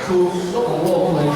Thu lúc ủng hộ của mình.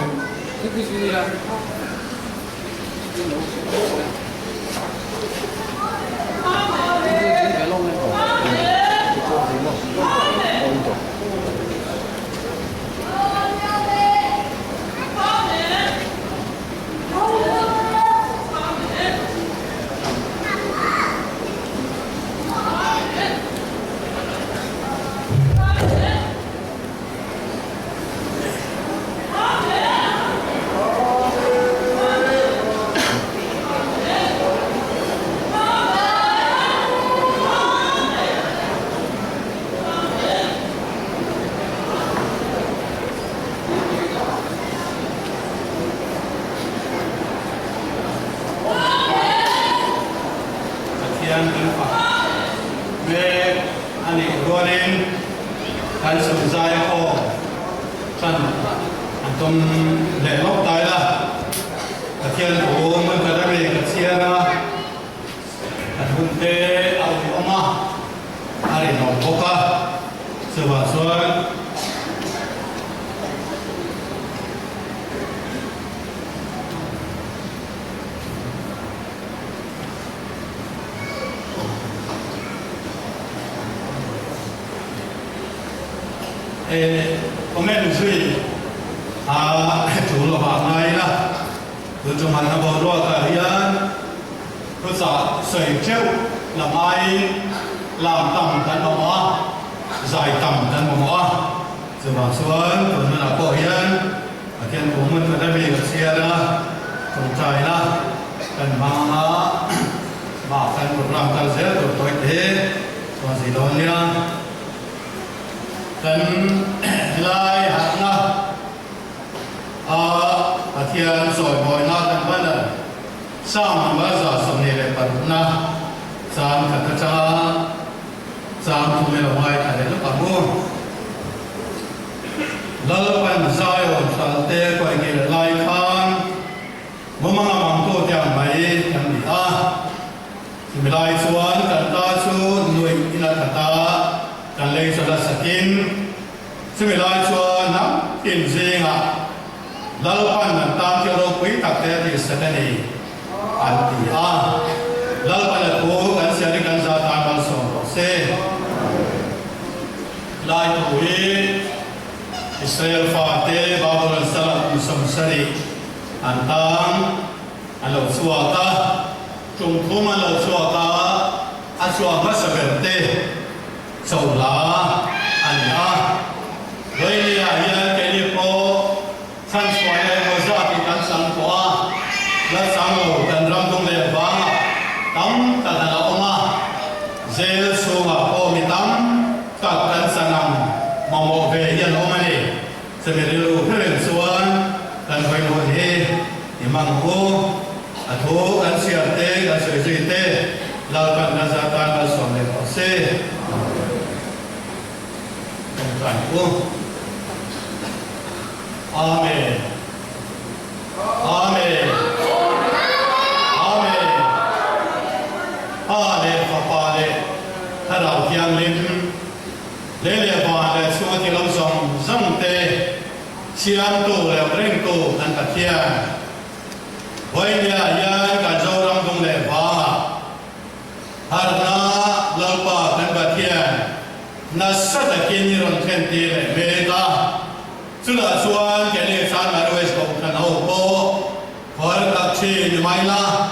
Kan sumzai ko kan antum lelok tai la katian ko man kadame kasiana anhunte au oma ari no boka sebasuan komen suy chủ là bạn này là từ trong hành bộ lo cả hiền cơ sở sợi treo làm ai làm tầm thân mỏ dài tầm thân mỏ rồi bảo xuống rồi là cổ hiền ở trên của mình phải đã bị xe đó trồng trái đó cần mang nó bảo cần một làm cần dễ rồi tối thế còn gì đó nha cần lai hạt na thiên soi bồi na cần vấn đề sao mà bây giờ sống này lại bận na sao thật cha sao chúng mình là ngoài thành lúc bận mua lỡ quen sai rồi sao tê quay kia lai khan mỗi mang mang tô tiền mấy thằng gì thì mình lai xuống cần ta xuống nuôi là thật ta cần lấy cho là skinซึ่งเวลาชัวนับกินจริงอ่ะแล้วปันนั้นตามที่เราคุยตักแต่ที่สถานีอันที่แล้วปันละกูกันเสียดีกันจะตามมาส่งเสียลายคุยอิสราเอลฟาเตบาบูลสลับมุสลิมสรีอันตามอันเราชัวตาจงทุ่มอันเราชัวตาอันชัวมาสเปรเตสุลาอันนี้vậy là hiện cái liệp cô sản xuất này có giá trị căn sản qua là sản lộ cần làm công nghệ vàng tắm cả là ông dễ số mà cô mi tắm các căn sản phẩm mà một về hiện ông này sẽ bị lưu hình xuống cần phải một thế thì mang cô thu căn siết tê căn sợi dây tê là cần là gia tăng là sản phẩm có xe không phải cô Amen. Amen. Amen. Ale Papa le. Thảo thiang linh. Lê lê hòa lê xua thì lâu dòng dòng tê. Xiêm tù lê rinh tù anh cả thiang. Với nhà yên cả dâu rong dung lê hòa. Hạt na lâu bà anh cả thiang. Na sát là kiên như rong khen tì lê mê ta. Chúng ta xuân cái này sáng ngày rồi cũng cần hậu bố hỏi các chị như mai la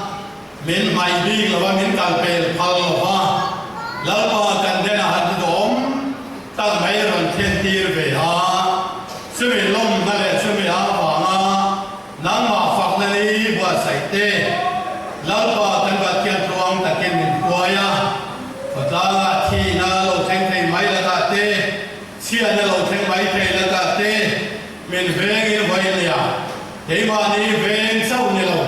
miền mai đi là miền cà phê phao hoa lâu mà cần đến là hạt đốm tăng mấy rồi thiên tiêu về ha suy nghĩ lông này là suy nghĩ ha vàng nắng mà phật này vừa sạch tê lâu mà cần vật kiện truong ta kiện mình quay Phật ra thì na lâu thanh thanh mấy là ta tê chia na lâu thanh mấy thanh là ta tê mình về cái vậy này thế mà đi về sau này lâu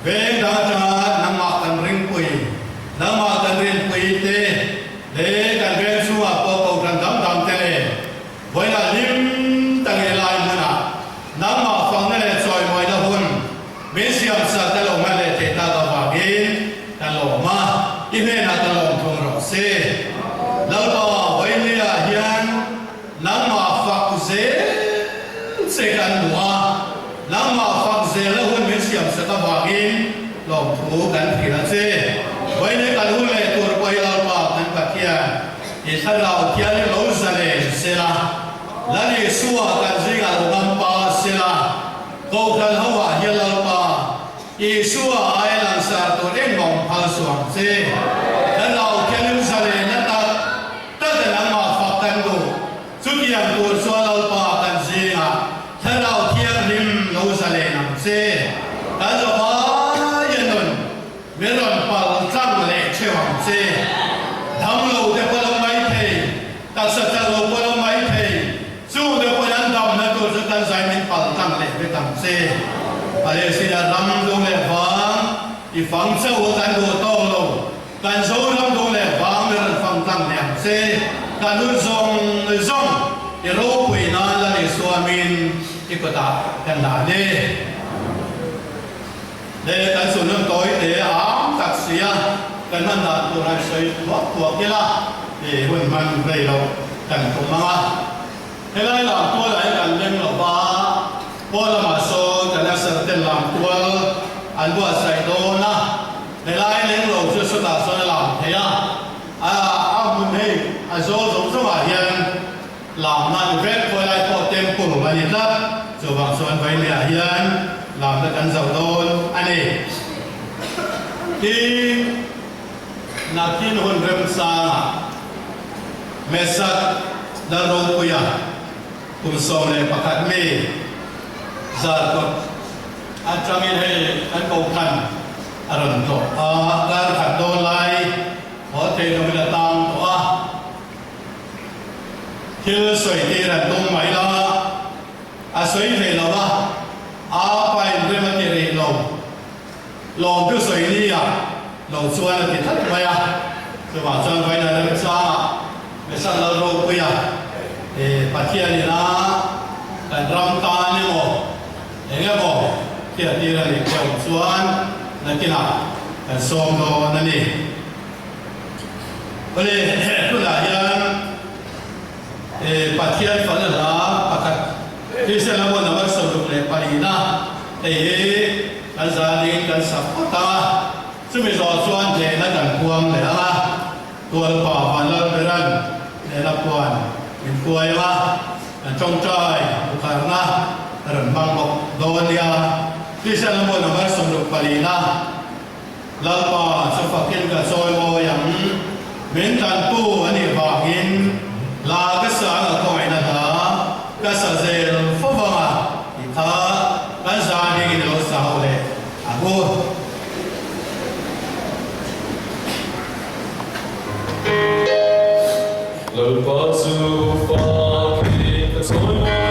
về đó cho nằm mặc cần ring quỳ nằm mặc cần ring quỳ tê để cần về xua bộ cần đắm tê vậy là lim tăng cái lại nữa nằm mặc phòng này soi mọi đâu hôn bên xiêm sa ta lâu mà để thế ta đâu vào cái ta lâu mà cái này là ta lâu không rõ xe lâu đó vậy này hiền nằm mặc lòng thú cắn thì là xe với những cái hôn lệ tuổi quay lao bạc cắn bạc kia thì thân lao kia những lối ra lệ xe là đi xua cắn gì cả ngâm pa xe câu thân hậu quả hiền lao bạc y xua ai làm sao tuổi đến vòng phal xuống xe thân lao kia những ra lệ nhất tất cả những mà phật cắn đủ suốt kiềm tuổi xua lao bạc cắn gì cả thân lao kia những lối ra lệ nằm xe ta cho phá yên ổn biết rằng bảo trang lệ chế hoàng xe thăm lâu để qua lâu mấy thầy ta sẽ ta lâu qua lâu mấy thầy dù để qua ăn đầm nên tôi sẽ tan giải mình bảo trang lệ với tầm xe và để xin là năm đông lệ vàng thì phẳng sâu tan đồ to lâu tan dấu năm đông lệ vàng để phẳng tăng lệ xe tan nuôi rong thì rô quỷ na là để xóa mình thì có ta cần là để cái số lượng tối để ám tạc xía cái mình là tụi này xây thuộc kia là để huấn mình về đâu cần cũng mang thế này là tôi lại cần đem là ba tôi là mà số cái này sẽ tên làm tôi anh vừa xây đồ na để lại lên lầu chưa số là số làm thế mình thấy số giống số mà hiện làm mình vét tôi lại có thêm cùng mà hiện ra rồi bằng số anh phải là hiện làm được ăn dầu đôn anh ấy khi nãy khi hôn rem sa mesat daro kuya cùng song này bạc hạt mì giờ còn anh cho mình hay anh cầu khẩn anh tổ dar khẩn đôn lại có thể nó mới là tam tổ khi sưởi thì là tung máy là sưởi thì là phải người mà kể về lòng cứ sấy đi lòng xuân là thì thất vậy rồi bảo cho vậy là nó xa là rồi bây giờ thì bắt kia thì nó cái ram ta như một để nghe bộ kia thì là để trồng xuân là cái nào cái xôm đồ này đi vậy thì là hiện bắt kia phải là bắt khi xem là muốn làm sao được để Palina thì cái gia đình cái sắp ta chứ bây giờ xuân thì nó cần cuồng để là cuồng bỏ vào lên bên đây để là cuồng mình cuồng mà trong trời một cái na rồi mang một đồ đi khi xem là muốn làm sao được Palina là bỏ số phật kinh cái soi môi yang miễn trần tu anh ấy vào in là cái sáng ở ngoài này đó cái sở dễ phô vang thì thà cái gia đình nó sao lệ cô lời Phật du Phật khi ta soi môi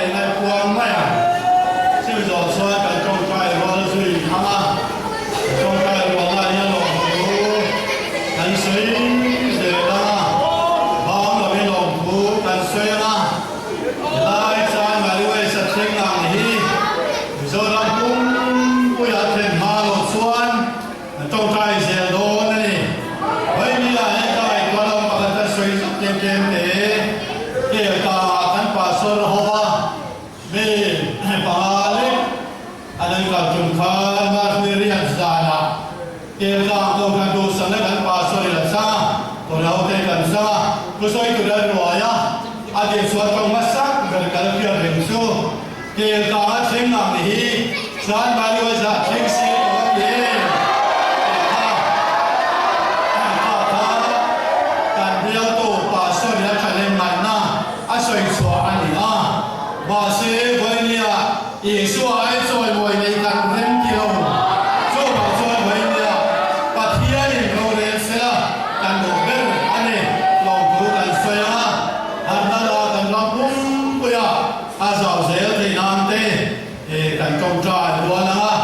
này này quang mày siêu gió xoay cả trong trai hoa duy hama trong trai hoa này nhau lòng anh suy để la bom là bên lòng phú anh suy la lại trái mà lưu ấy sạch sinh làm hi rồi làm cũng bây giờ thêm hà lộ xuân trong trai sẽ đón này vậy như là anh trai qua lòng mà ta suy sắp thêm thêm thế kia ta anh pa sơ hoa về pa lệ anh cả chung khá mà người riêng zana kia ta đâu kan tu sang anh pa sơ là sa tôi đâu thể làm sa tôi soi tôi đã nói ya anh suy trong mắt sắc gần cả kia hình su kia ta sinh làm gì sáng bao nhiêu giờ sinh sinh ở đây soi xóa anh à, bà sẽ với nia, ý xóa ai xóa mọi người cần thêm kiều, xóa bà xóa với nia, bà thiên nhiên rồi đấy sẽ là cần một bên anh ấy lòng cố cần xóa ha, anh ta là cần làm cũng bây giờ, giàu dễ thì làm thế, cần trồng trái luôn ha,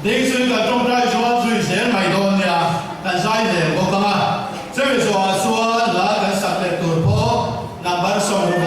đến khi cần trồng trái xóa duy dễ mày thôi nia, cần sai dễ có không à, sẽ bị xóa là cần sạch để tụt phố, nằm bắt sông rồi.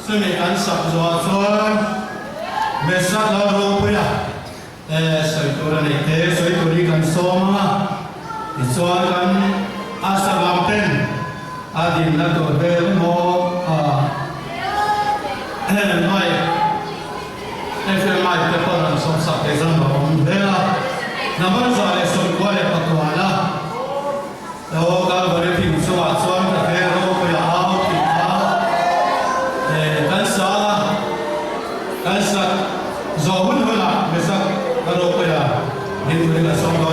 ซึ่งมีการสับสนส่วนเมสักเรารู้ไปละสวยตัวนี้เทสวยตัวนี้กันสมาส่วนกันอาสาลำเต็นอาดินนักตัวเบลโมไม่ไม่จะพอเราสมศักดิ์เองเราเบลน้ำมันจะเลยส่วนกว่าเลยปัจจุบันละแล้วก็บริพิมพ์ส่วนจะเทโรไปละเอาติดเอากันสักจอมุนหัวละเมสักเราไปละเห็นเลยละสอง